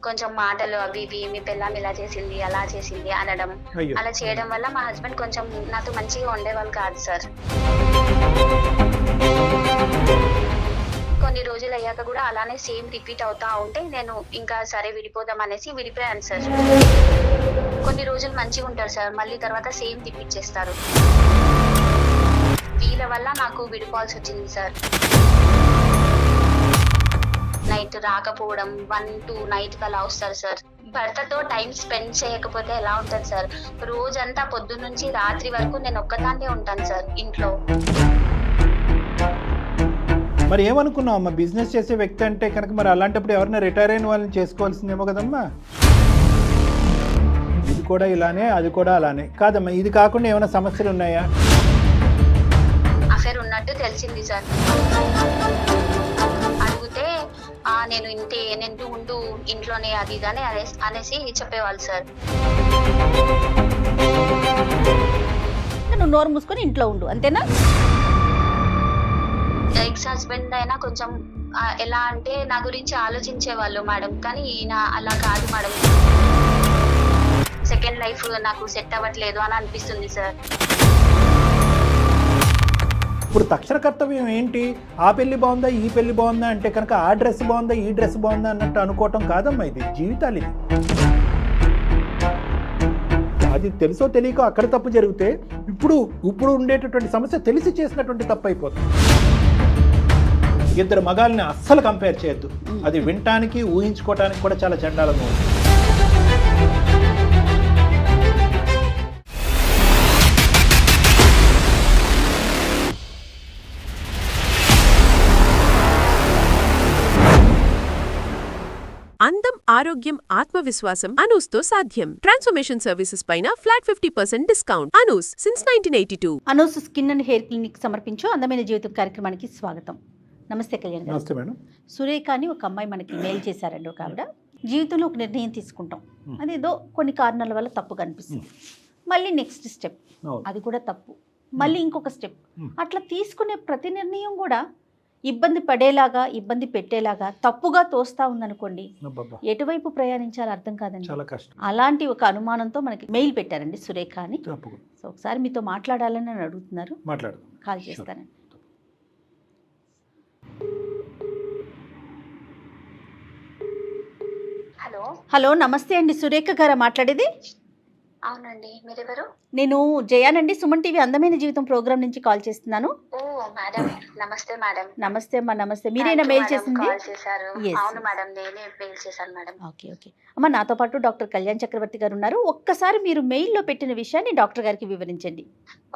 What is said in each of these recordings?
కొంచెం మాటలు అవి ఇవి మీ పెళ్ళాం ఇలా చేసింది అలా చేసింది అనడం. అయ్యో. అలా చేయడం వల్ల మా హస్బెండ్ కొంచెం నాతో మంచిగా ఉండేవాళ్ళు కాదు సార్. కొన్ని రోజులు అయ్యాక కూడా అలానే సేమ్ రిపీట్ అవుతా ఉంటే నేను ఇంకా సరే విడిపోదాం అనేసి విడిపోయాను సార్. కొన్ని రోజులు మంచిగా ఉంటారు సార్, మళ్ళీ తర్వాత సేమ్ రిపీట్ చేస్తారు. వీళ్ళ వల్ల నాకు విడిపోవాల్సి వచ్చింది సార్. నైట్ రాకపోవడం, 1-2 నైట్ అలా వస్తారు సార్. భర్తతో టైం స్పెండ్ చేయకపోతే ఎలా ఉంటుంది సార్? రోజంతా పొద్దున్న నుంచి రాత్రి వరకు నేను ఒక్కదాన్నే ఉంటాను సార్ ఇంట్లో. మరి ఏమనుకున్నావు అమ్మా, బిజినెస్ చేసే వ్యక్తి అంటే కనుక మరి అలాంటప్పుడు ఎవరైనా రిటైర్ అయిన వాళ్ళని చేసుకోవాల్సిందేమో కదమ్మా. ఇది కూడా ఇలానే, అది కూడా అలానే కాదమ్మా. ఇది కాకుండా ఏమైనా సమస్యలు ఉన్నాయా? అఫేర్ ఉన్నట్టు తెలిసింది సార్. అడిగితే నేను ఇంతే, నేను ఉండు ఇంట్లోనే అది ఇదని అనేసి చెప్పేవాళ్ళు సార్. నువ్వు నోరు మూసుకొని ఇంట్లో ఉండు అంతేనా? ఎక్స్ హస్బెండ్ అయినా కొంచెం ఎలా అంటే నా గురించి ఆలోచించేవాళ్ళు మేడం, కానీ ఈయన అలా కాదు మేడం. సెకండ్ లైఫ్ నాకు సెట్ అవ్వట్లేదు అని అనిపిస్తుంది సార్. ఇప్పుడు తక్షణ కర్తవ్యం ఏంటి? ఆ పెళ్లి బాగుందా, ఈ పెళ్లి బాగుందా అంటే కనుక ఆ డ్రెస్ బాగుందా, ఈ డ్రెస్ బాగుందా అన్నట్టు అనుకోవటం కాదమ్మా. ఇది జీవితాలు. ఇది అది తెలుసో తెలియకో అక్కడ తప్పు జరిగితే ఇప్పుడు ఉండేటటువంటి సమస్య తెలిసి చేసినటువంటి తప్పు అయిపోతుంది. ఇద్దరు మగాల్ని అస్సలు కంపేర్ చేయొద్దు. అది వినటానికి ఊహించుకోవటానికి కూడా చాలా చండాలంగా ఉంది. అందం, ఆరోగ్యం, ఆత్మవిశ్వాసం అనూస్తో సాధ్యం. ట్రాన్స్ఫర్మేషన్ సర్వీసెస్ పైన flat 50% discount. Anoos since 1982. Anoos skin and hair clinic సమర్పించు అందమైన జీవితం కార్యక్రమానికి స్వాగతం. నమస్తే కళ్యాణ్ గారు. నమస్తే మేడం. సురేఖ అని ఒక అమ్మాయి మనకి మెయిల్ చేశారండి. ఒక ఆవిడ, జీవితంలో ఒక నిర్ణయం తీసుకుంటాం, అదేదో కొన్ని కారణాల వల్ల తప్పుగా అనిపిస్తుంది. మళ్ళీ నెక్స్ట్ స్టెప్, అది కూడా తప్పు, మళ్ళీ ఇంకొక స్టెప్. అట్లా తీసుకునే ప్రతి నిర్ణయం కూడా ఇబ్బంది పడేలాగా, ఇబ్బంది పెట్టేలాగా, తప్పుగా తోస్తా ఉందనుకోండి, ఎటువైపు ప్రయాణించాలో అర్థం కాదండి. అలాంటి ఒక అనుమానంతో మనకి మెయిల్ పెట్టారండి సురేఖ అని. సో ఒకసారి మీతో మాట్లాడాలని అని అడుగుతున్నారు, కాల్ చేస్తానండి. హలో, నమస్తే అండి. సురేఖ గారా మాట్లాడేది? అవునండి, మీరెవరు? నేను జయానండి, సుమన్ టీవీ అందమైన జీవితం ప్రోగ్రామ్ నుంచి కాల్ చేస్తున్నాను. ఓ మేడం, నమస్తే మేడం. నమస్తే అమ్మా, నమస్తే. మీరేనా మెయిల్ చేసింది? అవును మేడం, నేనే మెయిల్ చేశాను మేడం. ఓకే ఓకే అమ్మా, నాతో పాటు డాక్టర్ కళ్యాణ్ చక్రవర్తి గారు ఉన్నారు. ఒక్కసారి మీరు మెయిల్లో పెట్టిన విషయాన్ని డాక్టర్ గారికి వివరించండి.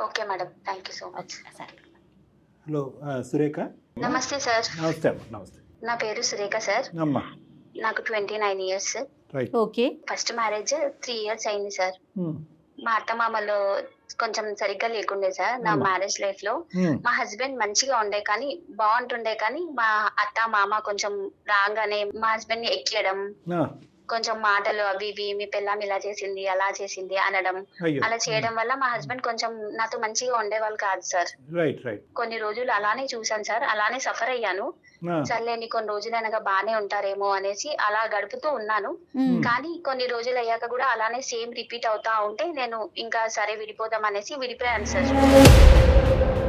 Okay madam, thank you so much. Hello Surekha. నమస్తే సార్. నమస్తే. నమస్తే. నా పేరు సురేఖ సార్. అమ్మా. నాకు 29 years. Okay. First marriage 3 years అయింది సార్. మా అత్త మామలో కొంచెం సరిగ్గా లేకుండే సార్ నా మ్యారేజ్ లైఫ్ లో. మా హస్బెండ్ మంచిగా ఉండే కానీ బాగుంటుండే, కానీ మా అత్త మామ కొంచెం రాగానే మా హస్బెండ్ ని ఎక్కియడం, కొంచెం మాటలు అవి ఇవి మీ పెళ్ళాం ఇలా చేసింది అలా చేసింది అనడం. అలా చేయడం వల్ల మా హస్బెండ్ కొంచెం నాతో మంచిగా ఉండేవాళ్ళు కాదు సార్. కొన్ని రోజులు అలానే చూసాను సార్, అలానే సఫర్ అయ్యాను. సర్లేని కొన్ని రోజులు అనగా బానే ఉంటారేమో అనేసి అలా గడుపుతూ ఉన్నాను. కానీ కొన్ని రోజులు అయ్యాక కూడా అలానే సేమ్ రిపీట్ అవుతా ఉంటే నేను ఇంకా సరే విడిపోదాం అనేసి విడిపోయాను సార్.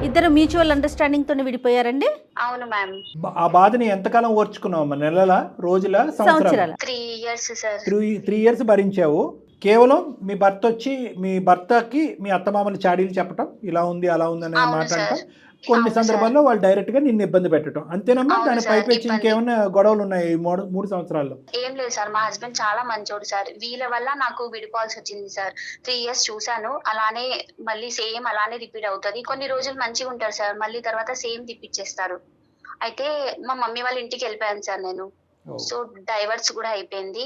ఇద్దరు మ్యూచువల్ అండర్స్టాండింగ్ తోనే విడిపోయారండి? అవును మ్యామ్. ఆ బాధని ఎంతకాలం ఓర్చుకున్నావు? నెలల, రోజుల, సంవత్సరాల? 3 ఇయర్స్ సార్. 3 ఇయర్స్ భరించావు. కేవలం మీ భర్త వచ్చి మీ భర్తకి మీ అత్తమామలు చాడీలు చెప్పటం, ఇలా ఉంది అలా ఉంది అనే మాట అంటాం. కొన్ని సందర్భాల్లో వాళ్ళు డైరెక్ట్ గా నిన్ను ఇబ్బంది పెట్టడం, అంతేనమ్మా? దాని పైపెచ్చి ఇంకేమైనా గొడవలు ఉన్నాయి 3 సంవత్సరాల్లో? ఏం లేదు సార్, మా హస్బెండ్ చాలా మంచోడు సార్. వీళ్ళ వల్ల నాకు విడిపోవాల్సి వచ్చింది సార్. 3 ఇయర్స్ చూసాను, అలానే మళ్ళీ సేమ్ అలానే రిపీట్ అవుతుంది. కొన్ని రోజులు మంచిగా ఉంటారు సార్, మళ్ళీ తర్వాత సేమ్ రిపీట్ చేస్తారు. అయితే మా మమ్మీ వాళ్ళ ఇంటికి వెళ్ళిపోయాను సార్ నేను. సో డైవర్స్ కూడా అయిపోయింది.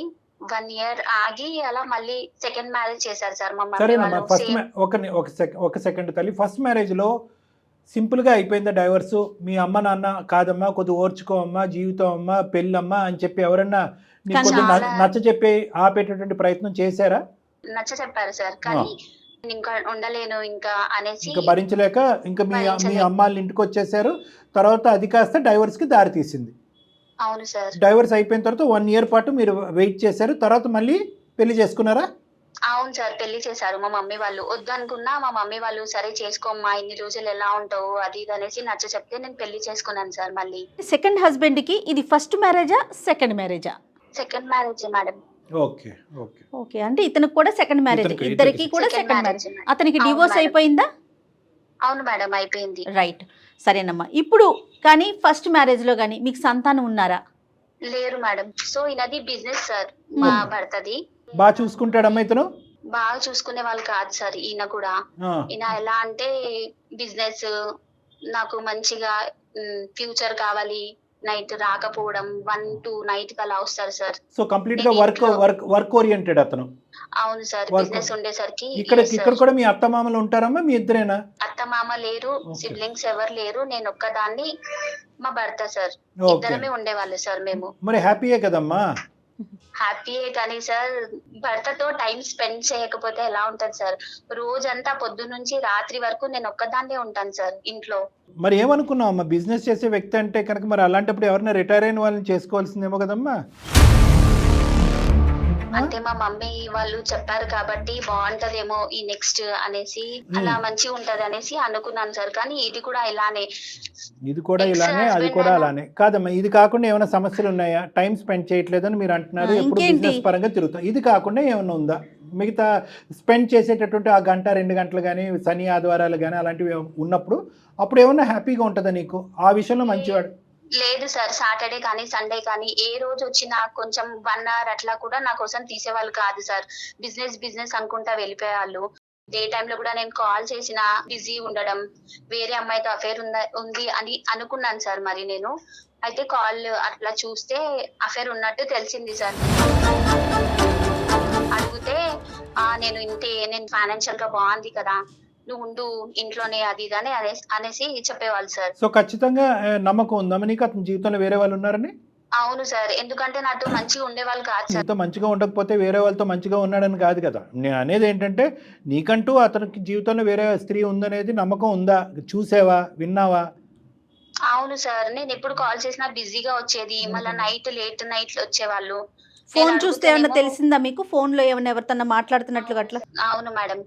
1 ఇయర్ ఆగి అలా మళ్ళీ సెకండ్ మ్యారేజ్ చేశారు సార్ మా మమ్మీ వాళ్ళు. ఒక సెకండ్ తల్లి, ఫస్ట్ మ్యారేజ్ లో సింపుల్ గా అయిపోయిందా డైవర్స్? మీ అమ్మ నాన్న కాదమ్మా, కొద్దిగా ఓర్చుకో అమ్మా, జీవితం అమ్మా, పెళ్ళమ్మా అని చెప్పి ఎవరన్నా నచ్చ చెప్పి ఆపేటటువంటి ప్రయత్నం చేశారా? నచ్చ చెప్పారు సార్, కానీ ఇంకా ఉండలేను ఇంకా అనేసి, ఇంకా భరించలేక ఇంకా మీ అమ్మాళ్ళ ఇంటికి వచ్చేసారు. తర్వాత అది కాస్త డైవర్స్ కి దారి తీసింది. అవును సార్. డైవర్స్ అయిపోయిన తర్వాత 1 ఇయర్ పాటు మీరు వెయిట్ చేశారు, తర్వాత మళ్ళీ పెళ్లి చేసుకున్నారా? అవును సార్, పెళ్లి చేశారు. మా మమ్మీ వాళ్ళు వద్దనుకున్నా, మా మమ్మీ వాళ్ళు సరే చేసుకోమ్మా, ఇన్ని రోజులు ఎలా ఉంటావు అది ఇది అనేసి నచ్చ చెప్తే నేను పెళ్లి చేసుకున్నాను సార్. మళ్ళీ సెకండ్ హస్బెండ్ కి ఇది ఫస్ట్ మ్యారేజా సెకండ్ మ్యారేజా? Second marriage madam. Okay okay okay, అంటే ఇతనికి కూడా సెకండ్ మ్యారేజ్, ఇతనికి- ఇద్దరికి కూడా Second సెకండ్ marriage. మ్యారేజ్. అతనికి అవును డివోర్స్ మేడం. అయిపోయిందా? అవును మేడం, అయిపోయింది. రైట్, సరేనమ్మా. ఇప్పుడు కానీ ఫస్ట్ మ్యారేజ్ లో కానీ మీకు సంతానం ఉన్నారా? లేరు మేడం. సో ఈయనది బిజినెస్ సార్, మా భర్తది. బాగా చూసుకుంటాడమ్మా ఇతను? బాగా చూసుకునే వాళ్ళు కాదు సార్ ఈయన కూడా. ఆ, ఈయన ఎలా అంటే బిజినెస్, నాకు మంచిగా ఫ్యూచర్ కావాలి, నైట్ రాకపోవడం, 1 to నైట్ అలా వస్తారు సార్. సో కంప్లీట్ గా వర్క్ ఓరియంటెడ్ అతను. అవును సార్, Work. బిజినెస్ ఉండేసరికి ఇక్కడ yes ఇక్కడ sir. కూడా మీ అత్త మామలు ఉంటారమ్మా, మీ ఇద్దరేనా? అత్త మామ లేరు, Okay. సిబ్లింగ్స్ ఎవరు లేరు, నేను ఒక్కదాన్ని, మా భర్త సార్. ఓకే, ఇద్దరమే ఉండేవాళ్ళు సార్ మేము. మరి హ్యాపీయే కదమ్మా. హ్యాపీయే కానీ సార్, భర్తతో టైం స్పెండ్ చేయకపోతే ఎలా ఉంటది సార్? రోజంతా పొద్దు నుంచి రాత్రి వరకు నేను ఒక్కదాన్నే ఉంటాను సార్ ఇంట్లో. మరి ఏమనుకున్నావు అమ్మా, బిజినెస్ చేసే వ్యక్తి అంటే కనుక మరి అలాంటప్పుడు ఎవరైనా రిటైర్ అయిన వాళ్ళని చేసుకోవాల్సిందేమో కదమ్మా? అంటే మా మమ్మీ వాళ్ళు చెప్పారు కాబట్టి బాగుంటదేమో ఈ నెక్స్ట్ అనేసి, అలా మంచిగా ఉంటది అనేసి అనుకున్నాను సార్. కానీ ఇది కూడా ఇలానే, ఇది కూడా ఇలానే, అది కూడా అలానే కాదమ్మా. ఇది కాకుండా ఏమైనా సమస్యలు ఉన్నాయా? టైం స్పెండ్ చేయట్లేదని మీరు అంటున్నారు, ఎప్పుడు ఇంకేంటి? బిజినెస్ పరంగా తిరుగుతాం. ఇది కాకుండా ఏమైనా ఉందా? మిగతా స్పెండ్ చేసేటటువంటి ఆ గంట 2 గంటలు కానీ శని ఆదివారాలు కానీ అలాంటివి ఉన్నప్పుడు అప్పుడు ఏమన్నా హ్యాపీగా ఉంటుందా నీకు? ఆ విషయంలో మంచివాడు. లేదు సార్. సాటర్డే కానీ సండే కానీ ఏ రోజు వచ్చినా కొంచెం 1 hour అట్లా కూడా నా కోసం తీసేవాళ్ళు కాదు సార్. బిజినెస్ బిజినెస్ అనుకుంటా వెళ్ళిపోయేవాళ్ళు. డే టైమ్ లో కూడా నేను కాల్ చేసిన బిజీ ఉండడం, వేరే అమ్మాయితో అఫేర్ ఉంది అని అనుకున్నాను సార్. మరి నేను అయితే కాల్ అట్లా చూస్తే అఫేర్ ఉన్నట్టు తెలిసింది సార్. అడిగితే నేను ఇంతే, నేను ఫైనాన్షియల్ గా బాగుంది కదా, నువ్వు ఉండు ఇంట్లోనే అది ఇది అని అనేసి చెప్పేవాళ్ళు సార్. సో ఖచ్చితంగా నమ్మకం ఉందమ్మా నీకు అతని జీవితంలో వేరే వాళ్ళు ఉన్నారని? అవును సార్, ఎందుకంటే నాతో మంచిగా ఉండేవాళ్ళు కాదు సార్. నీతో మంచిగా ఉండకపోతే వేరే వాళ్ళతో మంచిగా ఉన్నాడని కాదు కదా. నేను అనేది ఏంటంటే నీకంటూ అతనికి జీవితంలో వేరే స్త్రీ ఉందనేది నమ్మకం ఉందా? చూసావా, విన్నావా? అవును సార్, నేను ఎప్పుడు కాల్ చేసినా బిజీగా వచ్చేది, మళ్ళీ లేట్ నైట్ వచ్చేవాళ్ళు. ఫోన్ చూస్తే ఏమన్నా తెలిసిందా మీకు? ఫోన్ లో ఏమన్నా ఎవరితో మాట్లాడుతున్నట్లు అట్లా? అవును మేడం,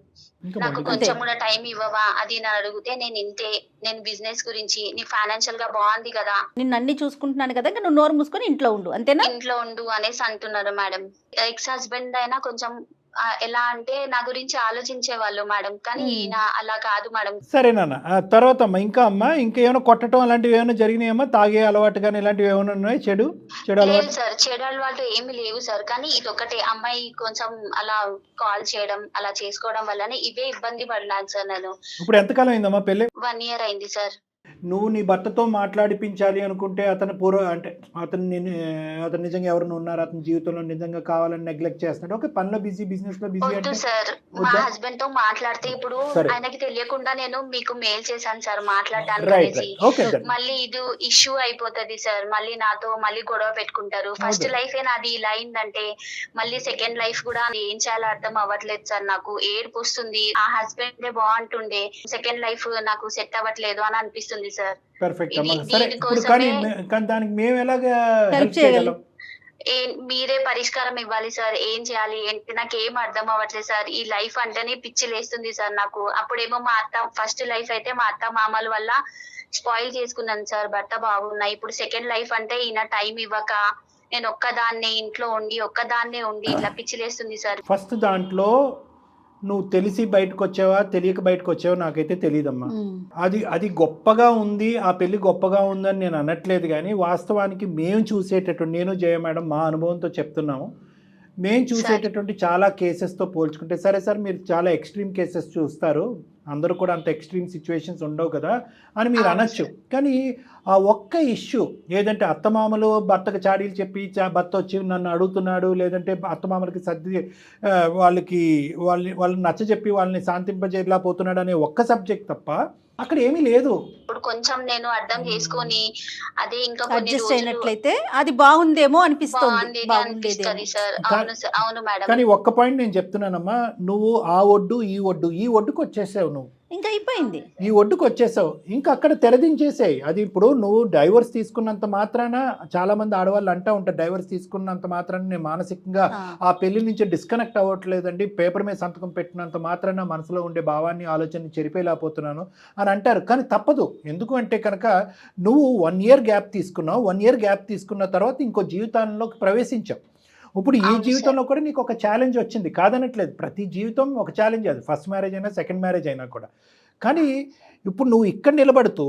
ఇంకా నాకు మంచిది. కొంచెం కూడా టైం ఇవ్వవా అది అని అడిగితే నేను ఇంతే, నేను బిజినెస్ గురించి, నీ ఫైనాన్షియల్ గా బాగుంది కదా, నిన్ను అన్ని చూసుకుంటున్నాను కదా, ఇంకా నువ్వు నోరు మూసుకొని ఇంట్లో ఉండు, అంతేనా? ఇంట్లో ఉండు అనేసి అంటున్నారు మేడం. ఎక్స్ హస్బెండ్ అయినా కొంచెం ఎలా అంటే నా గురించి ఆలోచించే వాళ్ళు మేడం, కానీ ఈయన అలా కాదు మేడం. సరేనన్న, తర్వాత అమ్మా ఇంకా ఏమైనా కొట్టడం అలాంటివి ఏమైనా జరిగినాయమ్మా? తాగే అలవాటు కానీ ఇలాంటివి ఏమైనా ఉన్నాయి? చెడు లేదు అలవాటు? సార్, చెడు అలవాటు ఏమి లేవు సార్. కానీ ఇది ఒకటే, అమ్మాయి కొంచెం అలా కాల్ చేయడం అలా చేసుకోవడం వల్లనే ఇవే ఇబ్బంది పడినాను సార్ నేను. ఇప్పుడు ఎంతకాలం అయిందమ్మా పెళ్ళి? 1 year అయింది సార్. నువ్వు నీ భర్తతో మాట్లాడిపించాలి అనుకుంటే అతను అంటే అతను నిజంగా ఎవరైనా ఉన్నారు అతని జీవితంలో నిజంగా కావాలని నెగ్లెక్ట్ చేస్తున్నాడు, ఓకే పనిలో బిజీ, బిజినెస్ లో బిజీ వద్దు అంటే సార్, మా వద్దా? హస్బెండ్ తో మాట్లాడితే ఇప్పుడు సరే. ఆయనకి తెలియకుండా నేను మీకు మెయిల్ చేశాను సార్ మాట్లాడడానికి రైట్ అనేసి. ఓకే మళ్ళీ ఇది ఇష్యూ అయిపోతది సార్, మళ్ళీ నాతో మళ్ళీ గొడవ పెట్టుకుంటారు. ఫస్ట్ అవును. లైఫ్ నాది ఇలా అయిందంటే మళ్ళీ సెకండ్ లైఫ్ కూడా ఏం చేయాలో అర్థం అవ్వట్లేదు సార్. నాకు ఏడుపు వస్తుంది, ఆ హస్బెండ్ బాగుంటుండే, సెకండ్ లైఫ్ నాకు సెట్ అవ్వట్లేదు అని అనిపిస్తుంది సార్. పర్ఫెక్ట్ అమ్మా. ఇది- సరే ఇప్పుడు కానీ దీనికోసమే- దానికి మేము ఎలాగా Help హెల్ప్ చేయగలం? చేయగలం? మీరే పరిష్కారం ఇవ్వాలి సార్. ఏం చేయాలి ఏంటి నాకు ఏం అర్థం అవ్వట్లేదు సార్. ఈ లైఫ్ అంటేనే పిచ్చి లేస్తుంది సార్ నాకు. అప్పుడేమో మా అత్త, ఫస్ట్ లైఫ్ అయితే మా అత్త మామల వల్ల స్పాయిల్ చేసుకున్నాను సార్, భర్త బాగున్నాయి. ఇప్పుడు సెకండ్ లైఫ్ అంటే ఈయన టైం ఇవ్వక నేను ఒక్కదాన్నే ఇంట్లో ఒక్కదాన్నే ఉండి ఇట్లా పిచ్చి లేస్తుంది సార్. ఫస్ట్ దాంట్లో నువ్వు తెలిసి బయటకు వచ్చావా తెలియక బయటకు వచ్చావా నాకైతే తెలియదమ్మా. అది గొప్పగా ఉంది, ఆ పెళ్లి గొప్పగా ఉందని నేను అనట్లేదు, కానీ వాస్తవానికి మేము చూసేటటువంటి, నేను జయ మేడం మా అనుభవంతో చెప్తున్నాము, మేము చూసేటటువంటి చాలా కేసెస్తో పోల్చుకుంటే, సరే సార్ మీరు చాలా ఎక్స్ట్రీమ్ కేసెస్ చూస్తారు, అందరూ కూడా అంత ఎక్స్ట్రీమ్ సిచ్యువేషన్స్ ఉండవు కదా అని మీరు అనొచ్చు, కానీ ఆ ఒక్క ఇష్యూ ఏదంటే అత్తమామలు భర్తకు చాడీలు చెప్పి భర్త వచ్చి నన్ను అడుగుతున్నాడు, లేదంటే అత్తమామలకి సర్ది వాళ్ళని నచ్చజెప్పి వాళ్ళని శాంతింపజేయలేకపోతున్నాడు అనే ఒక్క సబ్జెక్ట్ తప్ప అక్కడ ఏమీ లేదు. ఇప్పుడు కొంచెం నేను అర్థం చేసుకొని అదే ఇంకా కొన్ని అడ్జస్ట్ రోజులు అయినట్లయితే అది బాగుందేమో అనిపిస్తుంది. అనిపిస్తుంది సార్. అవును అవును మేడం. కానీ ఒక్క పాయింట్ నేను చెప్తున్నానమ్మా, నువ్వు ఆ ఒడ్డుకి వచ్చేసావు, నువ్వు ఇంకా అయిపోయింది. ఈ ఒడ్డుకు వచ్చేసావు, ఇంకా అక్కడ తెరదించేసాయి. అది ఇప్పుడు నువ్వు డైవర్స్ తీసుకున్నంత మాత్రాన, చాలా మంది ఆడవాళ్ళు అంటూ ఉంటారు, డైవర్స్ తీసుకున్నంత మాత్రాన నేను మానసికంగా ఆ పెళ్లి నుంచి డిస్కనెక్ట్ అవ్వట్లేదండి, పేపర్ మీద సంతకం పెట్టినంత మాత్రాన మనసులో ఉండే భావాన్ని ఆలోచనని చెరిపేలాపోతున్నాను అని అంటారు. కానీ తప్పదు. ఎందుకు అంటే కనుక నువ్వు 1 year గ్యాప్ తీసుకున్నావు. 1 year గ్యాప్ తీసుకున్న తర్వాత ఇంకో జీవితాల్లోకి ప్రవేశించావు. ఇప్పుడు ఈ జీవితంలో కూడా నీకు ఒక ఛాలెంజ్ వచ్చింది, కాదనట్లేదు. ప్రతి జీవితం ఒక ఛాలెంజ్, అది ఫస్ట్ మ్యారేజ్ అయినా సెకండ్ మ్యారేజ్ అయినా కూడా. కానీ ఇప్పుడు నువ్వు ఇక్కడ నిలబడుతూ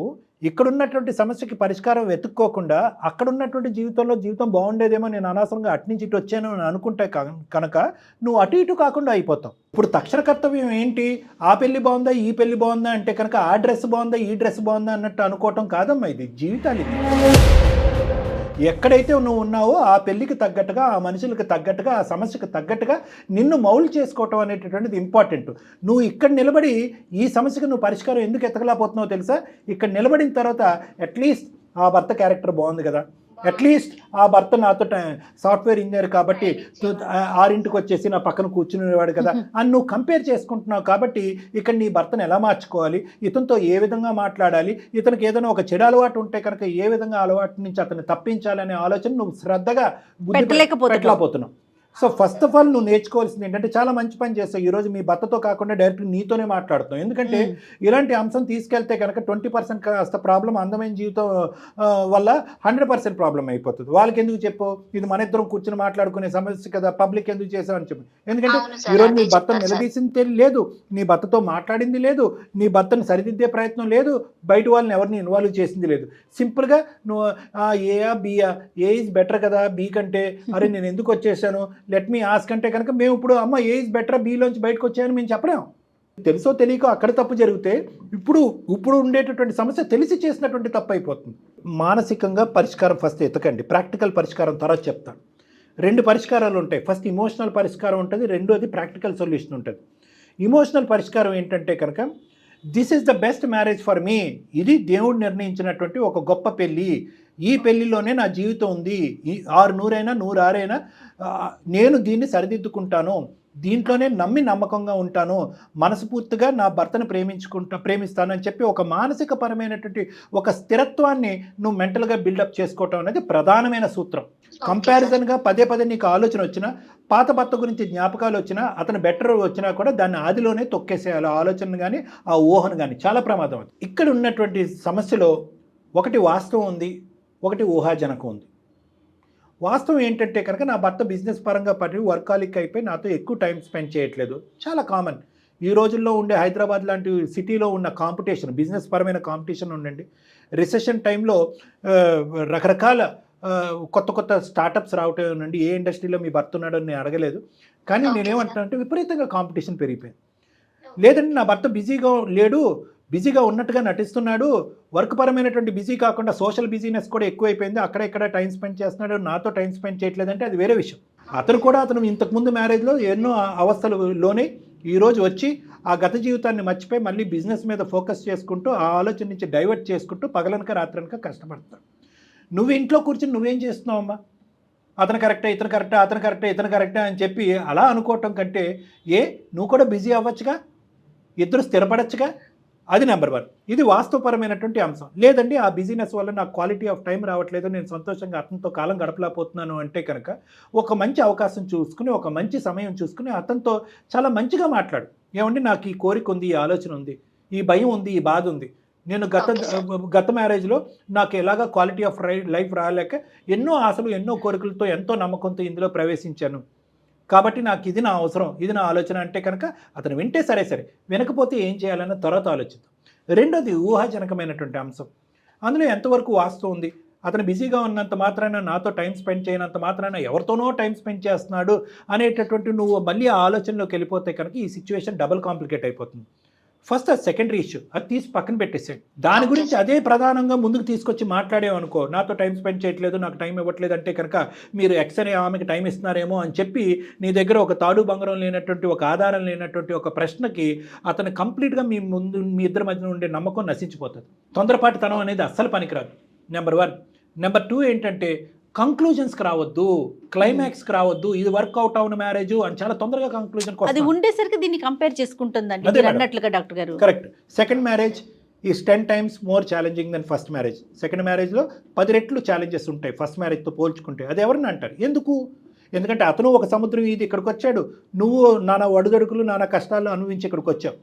ఇక్కడ ఉన్నటువంటి సమస్యకి పరిష్కారం వెతుక్కోకుండా అక్కడ ఉన్నటువంటి జీవితం బాగుండేదేమో, నేను అనవసరంగా అటు నుంచి ఇటు వచ్చాను అని అనుకుంటే కనుక నువ్వు అటు ఇటు కాకుండా అయిపోతావు. ఇప్పుడు తక్షణ కర్తవ్యం ఏంటి? ఆ పెళ్లి బాగుందా, ఈ పెళ్లి బాగుందా అంటే కనుక ఆ డ్రెస్ బాగుందా, ఈ డ్రెస్ బాగుందా అన్నట్టు అనుకోవటం కాదమ్మా. ఇది జీవితాలు. ఎక్కడైతే నువ్వు ఉన్నావో ఆ పెళ్ళికి తగ్గట్టుగా, ఆ మనుషులకు తగ్గట్టుగా, ఆ సమస్యకు తగ్గట్టుగా నిన్ను మౌల్డ్ చేసుకోవటం అనేటటువంటిది ఇంపార్టెంట్. నువ్వు ఇక్కడ నిలబడి ఈ సమస్యకు నువ్వు పరిష్కారం ఎందుకు ఎత్తకలేకపోతున్నావో తెలుసా? ఇక్కడ నిలబడిన తర్వాత అట్లీస్ట్ ఆ భర్త క్యారెక్టర్ బాగుంది కదా, అట్లీస్ట్ ఆ భర్త నాతో సాఫ్ట్వేర్ ఇంజనీర్ కాబట్టి 6 వచ్చేసి నా పక్కన కూర్చునేవాడు కదా అని నువ్వు కంపేర్ చేసుకుంటున్నావు. కాబట్టి ఇక్కడ నీ భర్తను ఎలా మార్చుకోవాలి, ఇతనితో ఏ విధంగా మాట్లాడాలి, ఇతనికి ఏదైనా ఒక చెడు అలవాటు ఉంటే కనుక ఏ విధంగా అలవాటు నుంచి అతన్ని తప్పించాలనే ఆలోచన నువ్వు శ్రద్ధగా పెట్టలేకపోతున్నావు. సో ఫస్ట్ ఆఫ్ ఆల్ నువ్వు నేర్చుకోవాల్సింది ఏంటంటే, చాలా మంచి పని చేస్తావు ఈరోజు మీ భర్తతో కాకుండా డైరెక్ట్ నీతోనే మాట్లాడుతావు. ఎందుకంటే ఇలాంటి అంశం తీసుకెళ్తే కనుక 20% కాస్త ప్రాబ్లం అందమైన జీవితం వల్ల 100% ప్రాబ్లం అయిపోతుంది. వాళ్ళకి ఎందుకు చెప్పు, ఇది మన ఇద్దరం కూర్చొని మాట్లాడుకునే సమస్య కదా, పబ్లిక్ ఎందుకు చేసావని చెప్పి. ఎందుకంటే ఈరోజు నీ భర్తను నిలదీసింది లేదు, నీ భర్తతో మాట్లాడింది లేదు, నీ భర్తను సరిదిద్దే ప్రయత్నం లేదు, బయట వాళ్ళని ఎవరిని ఇన్వాల్వ్ చేసింది లేదు. సింపుల్గా నువ్వు ఏయా బియా, ఏ ఈజ్ బెటర్ కదా బీ కంటే, అరే నేను ఎందుకు వచ్చేసాను లెట్ మీ ఆస్క్ అంటే కనుక మేము ఇప్పుడు అమ్మ ఏ ఈజ్ బెటర్ బీలోంచి బయటకు వచ్చాయని మేము చెప్పలేము. తెలుసో తెలియకో అక్కడ తప్పు జరిగితే ఇప్పుడు ఉండేటటువంటి సమస్య తెలిసి చేసినటువంటి తప్పు అయిపోతుంది. మానసికంగా పరిష్కారం ఫస్ట్ ఎతకండి, ప్రాక్టికల్ పరిష్కారం తర్వాత చెప్తాను. 2 పరిష్కారాలు ఉంటాయి. ఫస్ట్ ఇమోషనల్ పరిష్కారం ఉంటుంది, రెండోది ప్రాక్టికల్ సొల్యూషన్ ఉంటుంది. ఇమోషనల్ పరిష్కారం ఏంటంటే కనుక this is the best marriage for me, ఇది దేవుడు నిర్ణయించినటువంటి ఒక గొప్ప పెళ్ళి, ఈ పెళ్ళిలోనే నా జీవితం ఉంది, 600 100 నేను దీన్ని సరిదిద్దుకుంటాను, దీంట్లోనే నమ్మకంగా ఉంటాను, మనస్ఫూర్తిగా నా భర్తను ప్రేమిస్తాను అని చెప్పి ఒక మానసిక పరమైనటువంటి ఒక స్థిరత్వాన్ని నువ్వు మెంటల్గా బిల్డప్ చేసుకోవటం అనేది ప్రధానమైన సూత్రం. కంపారిజన్గా పదే నీకు ఆలోచన వచ్చినా, పాత భర్త గురించి జ్ఞాపకాలు వచ్చినా, అతను బెటర్ వచ్చినా కూడా దాన్ని ఆదిలోనే తొక్కేసేయాలి, ఆలోచన కానీ ఆ ఊహను కానీ. చాలా ప్రమాదం అది. ఇక్కడ ఉన్నటువంటి సమస్యలో ఒకటి వాస్తవం ఉంది, ఒకటి ఊహాజనకం ఉంది. వాస్తవం ఏంటంటే కనుక నా భర్త బిజినెస్ పరంగా వర్కాలిక్ అయిపోయి నాతో ఎక్కువ టైం స్పెండ్ చేయట్లేదు. చాలా కామన్. ఈ రోజుల్లో ఉండే హైదరాబాద్ లాంటి సిటీలో ఉన్న కాంపిటీషన్, బిజినెస్ పరమైన కాంపిటీషన్ ఉండండి. రిసెషన్ టైంలో రకరకాల కొత్త స్టార్టప్స్ రావటం ఉండండి. ఏ ఇండస్ట్రీలో మీ భర్త ఉన్నాడో నేను అడగలేదు, కానీ నేనేమంటున్నానంటే విపరీతంగా కాంపిటీషన్ పెరిగిపోయింది. లేదంటే నా భర్త బిజీగా ఉన్నట్టుగా నటిస్తున్నాడు, వర్క్ పరమైనటువంటి బిజీ కాకుండా సోషల్ బిజీనెస్ కూడా ఎక్కువైపోయింది, అక్కడ టైం స్పెండ్ చేస్తున్నాడు, నాతో టైం స్పెండ్ చేయట్లేదంటే అది వేరే విషయం. అతను ఇంతకుముందు మ్యారేజ్లో ఎన్నో అవస్థలలోనే ఈరోజు వచ్చి ఆ గత జీవితాన్ని మర్చిపోయి మళ్ళీ బిజినెస్ మీద ఫోకస్ చేసుకుంటూ ఆ ఆలోచన నుంచి డైవర్ట్ చేసుకుంటూ పగలనక రాత్రనక కష్టపడతాడు. నువ్వు ఇంట్లో కూర్చొని నువ్వేం చేస్తున్నావమ్మా? అతను కరెక్టే, ఇతను కరెక్టే అని చెప్పి అలా అనుకోవటం కంటే నువ్వు కూడా బిజీ అవ్వచ్చుగా, ఇద్దరు స్థిరపడచ్చుగా. అది నెంబర్ 1. ఇది వాస్తవపరమైనటువంటి అంశం. లేదండి ఆ బిజినెస్ వల్ల నాకు క్వాలిటీ ఆఫ్ టైం రావట్లేదు, నేను సంతోషంగా అతనితో కాలం గడపలేకపోతున్నాను అంటే కనుక ఒక మంచి అవకాశం చూసుకుని, ఒక మంచి సమయం చూసుకుని అతనితో చాలా మంచిగా మాట్లాడు. ఏమండి నాకు ఈ కోరిక ఉంది, ఈ ఆలోచన ఉంది, ఈ భయం ఉంది, ఈ బాధ ఉంది, నేను గత మ్యారేజ్లో నాకు ఎలాగా క్వాలిటీ ఆఫ్ లైఫ్ రాలేక ఎన్నో ఆశలు, ఎన్నో కోరికలతో, ఎంతో నమ్మకంతో ఇందులో ప్రవేశించాను, కాబట్టి నాకు ఇది నా అవసరం, ఇది నా ఆలోచన అంటే కనుక అతను వింటే సరే, వినకపోతే ఏం చేయాలన్న తర్వాత ఆలోచిద్దాం. రెండోది ఊహాజనకమైనటువంటి అంశం. అందులో ఎంతవరకు వాస్తవం ఉంది? అతను బిజీగా ఉన్నంత మాత్రాన, నాతో టైం స్పెండ్ చేయనంత మాత్రాన ఎవరితోనో టైం స్పెండ్ చేస్తున్నాడు అనేటటువంటి నువ్వు మళ్ళీ ఆ ఆలోచనలోకి వెళ్ళిపోతే కనుక ఈ సిచ్యువేషన్ డబుల్ కాంప్లికేట్ అయిపోతుంది. ఫస్ట్ అది సెకండరీ ఇష్యూ, అది తీసి పక్కన పెట్టేసాడు. దాని గురించి అదే ప్రధానంగా ముందుకు తీసుకొచ్చి మాట్లాడేవనుకో, నాతో టైం స్పెండ్ చేయట్లేదు, నాకు టైం ఇవ్వట్లేదు అంటే కనుక మీరు ఎక్స్ అనే ఆమెకి టైం ఇస్తున్నారేమో అని చెప్పి నీ దగ్గర ఒక తాడు బంగారం లేనటువంటి, ఒక ఆధారం లేనటువంటి ఒక ప్రశ్నకి అతను కంప్లీట్గా మీ ఇద్దరి మధ్యన ఉండే నమ్మకం నశించిపోతుంది. తొందరపాటుతనం అనేది అస్సలు పనికిరాదు. నెంబర్ 1. నెంబర్ 2 ఏంటంటే కంక్లూజన్స్కి రావద్దు, క్లైమాక్స్కి రావద్దు, ఇది వర్కౌట్ అవున మ్యారేజ్ అని చాలా తొందరగా కంక్లూజన్ అది ఉండేసరికి దీన్ని కంపేర్ చేసుకుంటుందండి అదే మీరు మేడం. అన్నట్లుగా డాక్టర్ గారు. Correct. Second marriage is 10 times more challenging than first marriage. Second మ్యారేజ్లో 10 రెట్లు ఛాలెంజెస్ ఉంటాయి ఫస్ట్ మ్యారేజ్తో పోల్చుకుంటే. అది ఎవరిని అంటారు? ఎందుకు? ఎందుకంటే అతను ఒక సముద్రం ఇది ఇక్కడికి వచ్చాడు, నువ్వు నానా ఒడిదొడుకులు నానా కష్టాలు అనుభవించి ఇక్కడికి వచ్చావు.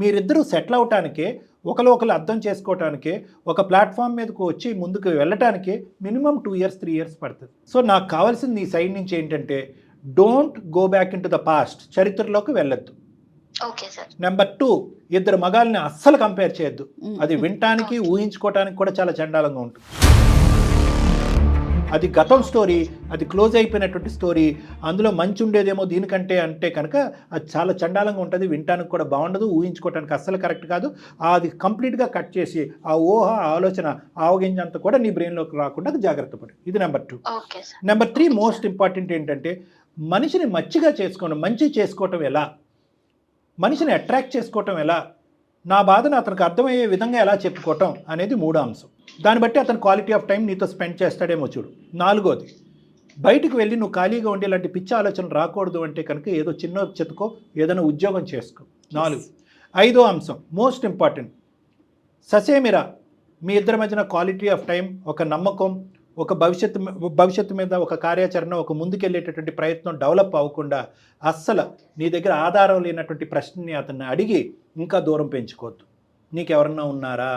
మీరిద్దరూ సెటిల్ అవటానికే, ఒకరు అర్థం చేసుకోవటానికే, ఒక ప్లాట్ఫామ్ మీదకు వచ్చి ముందుకు వెళ్ళటానికే మినిమం 2 years 3 years పడుతుంది. సో నాకు కావాల్సింది నీ సైడ్ నుంచి ఏంటంటే don't go back into the past, చరిత్రలోకి వెళ్ళొద్దు. Okay sir. నెంబర్ 2, ఇద్దరు మగాల్ని అస్సలు కంపేర్ చేయొద్దు. అది వినటానికి ఊహించుకోవటానికి కూడా చాలా చండాలంగా ఉంటుంది. అది గతం స్టోరీ, అది క్లోజ్ అయిపోయినటువంటి స్టోరీ. అందులో మంచి ఉండేదేమో దీనికంటే అంటే కనుక అది చాలా చండాలంగా ఉంటుంది, వినటానికి కూడా బాగుండదు, ఊహించుకోవటానికి అస్సలు కరెక్ట్ కాదు. అది కంప్లీట్గా కట్ చేసి ఆ ఊహ ఆలోచన ఆవగింజంతా కూడా నీ బ్రెయిన్లోకి రాకుండా జాగ్రత్త పడు. ఇది నెంబర్ 2. నెంబర్ 3 మోస్ట్ ఇంపార్టెంట్ ఏంటంటే మనిషిని మంచిగా చేసుకోవడం, మంచి చేసుకోవటం ఎలా, మనిషిని అట్రాక్ట్ చేసుకోవటం ఎలా, నా బాధను అతనికి అర్థమయ్యే విధంగా ఎలా చెప్పుకోవటం అనేది 3వ అంశం. దాన్ని బట్టి అతను క్వాలిటీ ఆఫ్ టైం నీతో స్పెండ్ చేస్తాడేమో చూడు. 4వది, బయటకు వెళ్ళి నువ్వు ఖాళీగా ఉండి ఇలాంటి పిచ్చి ఆలోచనలు రాకూడదు అంటే కనుక ఏదో చిన్న చెతుకో, ఏదైనా ఉద్యోగం చేసుకో. 4. 5వ అంశం మోస్ట్ ఇంపార్టెంట్, ససేమిరా మీ ఇద్దరి మధ్యన క్వాలిటీ ఆఫ్ టైం, ఒక నమ్మకం, ఒక భవిష్యత్తు మీద ఒక కార్యాచరణ, ఒక ముందుకెళ్ళేటటువంటి ప్రయత్నం డెవలప్ అవ్వకుండా అస్సలు నీ దగ్గర ఆధారం లేనటువంటి ప్రశ్నని అతన్ని అడిగి ఇంకా దూరం పెంచుకోవద్దు. నీకెవరన్నా ఉన్నారా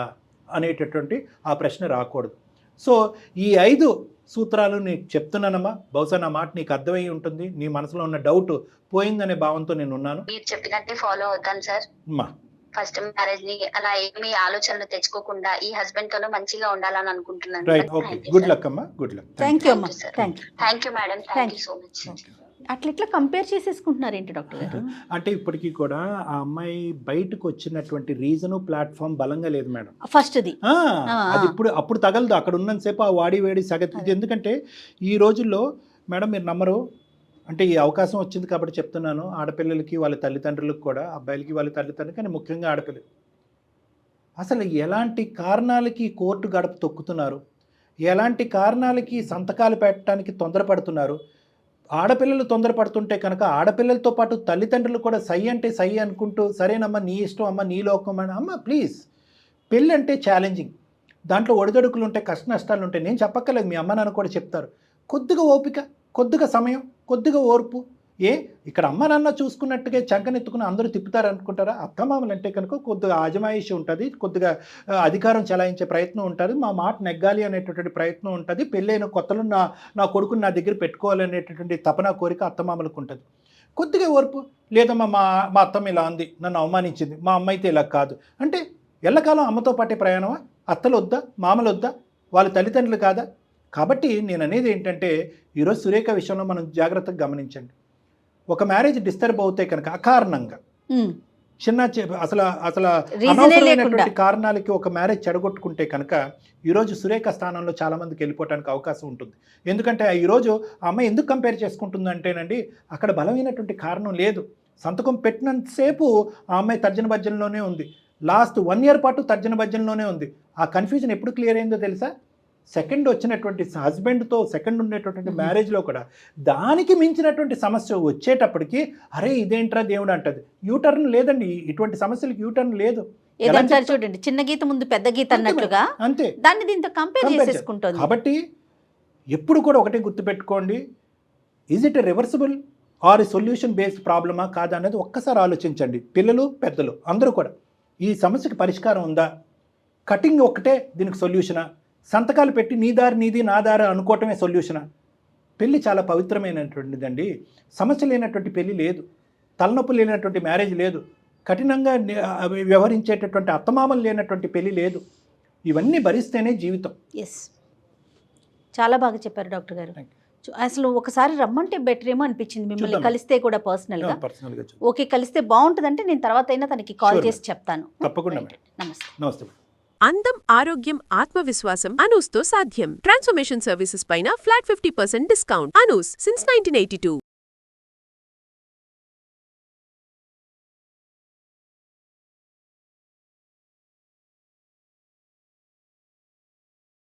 అనేటటువంటి ఆ ప్రశ్న రాకూడదు. సో ఈ 5 సూత్రాలు నీకు చెప్తున్నానమ్మా. బహుశా నా మాట నీకు అర్థమై ఉంటుంది, నీ మనసులో ఉన్న డౌట్ పోయిందనే భావంతో నేను ఉన్నాను. మీరు చెప్పినట్టే ఫాలో అవుతాను సార్. అమ్మా ఫస్ట్ మ్యారేజ్ ని అలా ఏమి ఆలోచనలు తెచ్చుకోకుండా ఈ హస్బెండ్ తోనే మంచిగా ఉండాలని అనుకుంటున్నాను. రైట్, ఓకే, గుడ్ లక్ అమ్మా, గుడ్ లక్. థ్యాంక్ యూ అమ్మా. Thank you madam, thank you so much. అట్లా కంపేర్ చేసేసుకుంటున్నారు ఏంటి డాక్టర్ గారు? అంటే ఇప్పటికీ కూడా ఆ అమ్మాయి బయటకు వచ్చినటువంటి రీజను ప్లాట్ఫామ్ బలంగా లేదు మేడం. ఫస్ట్ది అది అప్పుడు తగలదు, అక్కడ ఉన్నంతసేపు ఆ వాడి వేడి సగతి. ఎందుకంటే ఈ రోజుల్లో మేడం మీరు నమ్మరు, అంటే ఈ అవకాశం వచ్చింది కాబట్టి చెప్తున్నాను, ఆడపిల్లలకి వాళ్ళ తల్లిదండ్రులకు కూడా, అబ్బాయిలకి వాళ్ళ తల్లిదండ్రులకి, కానీ ముఖ్యంగా ఆడపిల్లలు అసలు ఎలాంటి కారణాలకి కోర్టు గడప తొక్కుతున్నారు, ఎలాంటి కారణాలకి సంతకాలు పెట్టడానికి తొందరపడుతున్నారు. ఆడపిల్లలు తొందరపడుతుంటే కనుక ఆడపిల్లలతో పాటు తల్లిదండ్రులు కూడా సై అంటే సై అనుకుంటూ, సరేనమ్మా నీ ఇష్టం అమ్మ, నీ లోకం అని. అమ్మ ప్లీజ్, పెళ్ళి అంటే ఛాలెంజింగ్, దాంట్లో ఒడిదొడుకులు ఉంటాయి, కష్ట నష్టాలు ఉంటాయి. నేను చెప్పక్కర్లేదు, మీ అమ్మ నాన్న కూడా చెప్తారు. కొద్దిగా ఓపిక, కొద్దిగా సమయం, కొద్దిగా ఓర్పు. ఇక్కడ అమ్మ నాన్న చూసుకున్నట్టుగా చంకనెత్తుకుని అందరూ తిప్పుతారు అనుకుంటారా? అత్తమామలు అంటే కనుక కొద్దిగా ఆజమాయిషి ఉంటుంది, కొద్దిగా అధికారం చెలాయించే ప్రయత్నం ఉంటుంది, మా మాట నెగ్గాలి అనేటటువంటి ప్రయత్నం ఉంటుంది. పెళ్ళైన కొత్తలో నా కొడుకుని నా దగ్గర పెట్టుకోవాలి అనేటటువంటి తపన కోరిక అత్తమామలకు ఉంటుంది. కొద్దిగా ఓర్పు. లేదమ్మా మా అత్తమ్మ ఇలా ఉంది, నన్ను అవమానించింది, మా అమ్మ అయితే ఇలా కాదు అంటే ఎల్లకాలం అమ్మతో పాటే ప్రయాణమా? అత్తలు వద్దా, మామలు వద్దా, వాళ్ళ తల్లిదండ్రులు కాదా? కాబట్టి నేను అనేది ఏంటంటే ఈరోజు సురేఖ విషయంలో మనం జాగ్రత్తగా గమనించండి. ఒక మ్యారేజ్ డిస్టర్బ్ అవుతే కనుక అకారణంగా చిన్న అసలు అనవసరమైనటువంటి కారణాలకి ఒక మ్యారేజ్ చెడగొట్టుకుంటే కనుక ఈరోజు సురేఖ స్థానంలో చాలామందికి వెళ్ళిపోవడానికి అవకాశం ఉంటుంది. ఎందుకంటే ఈరోజు ఆ అమ్మాయి ఎందుకు కంపేర్ చేసుకుంటుందంటేనండి, అక్కడ బలమైనటువంటి కారణం లేదు. సంతకం పెట్టినంతసేపు ఆ అమ్మాయి తర్జన భర్జనలోనే ఉంది. లాస్ట్ 1 year పాటు తర్జన భర్జనలోనే ఉంది. ఆ కన్ఫ్యూజన్ ఎప్పుడు క్లియర్ అయిందో తెలుసా? సెకండ్ వచ్చినటువంటి హస్బెండ్తో సెకండ్ ఉండేటటువంటి మ్యారేజ్లో కూడా దానికి మించినటువంటి సమస్య వచ్చేటప్పటికి అరే ఇదేంట్రా దేవుడు అంటది. యూటర్న్ లేదండి, ఇటువంటి సమస్యలకు యూటర్న్ లేదు. ఏదంటారు చూడండి, చిన్న గీత ముందు పెద్ద గీత అన్నట్లుగా అంతే, దాన్ని దీంతో కంపేర్ చేసేసుకుంటుంది. కాబట్టి ఎప్పుడు కూడా ఒకటే గుర్తుపెట్టుకోండి, is it a reversible or a solution based ప్రాబ్లమా కాదా అనేది ఒక్కసారి ఆలోచించండి. పిల్లలు పెద్దలు అందరూ కూడా ఈ సమస్యకి పరిష్కారం ఉందా, కటింగ్ ఒక్కటే దీనికి సొల్యూషనా, సంతకాలు పెట్టి నీ దారి నీది నా దారి అనుకోవటమే సొల్యూషనా? పెళ్ళి చాలా పవిత్రమైనటువంటిదండి. సమస్య లేనటువంటి పెళ్ళి లేదు, తలనొప్పి లేనటువంటి మ్యారేజ్ లేదు, కఠినంగా వ్యవహరించేటటువంటి అత్తమామలు లేనటువంటి పెళ్ళి లేదు. ఇవన్నీ భరిస్తేనే జీవితం. ఎస్, చాలా బాగా చెప్పారు డాక్టర్ గారు. అసలు ఒకసారి రమ్మంటే బెటర్ ఏమో అనిపించింది మిమ్మల్ని కలిస్తే కూడా పర్సనల్గా. ఓకే, కలిస్తే బాగుంటుందంటే నేను తర్వాత అయినా తనకి కాల్ చేసి చెప్తాను. తప్పకుండా. నమస్తే. అందం, ఆరోగ్యం, ఆత్మవిశ్వాసం అనూస్తో సాధ్యం. ట్రాన్స్ఫర్మేషన్ సర్వీసెస్ పైన ఫ్లాట్ 50% డిస్కౌంట్. అనూస్ సిన్స్ 1982.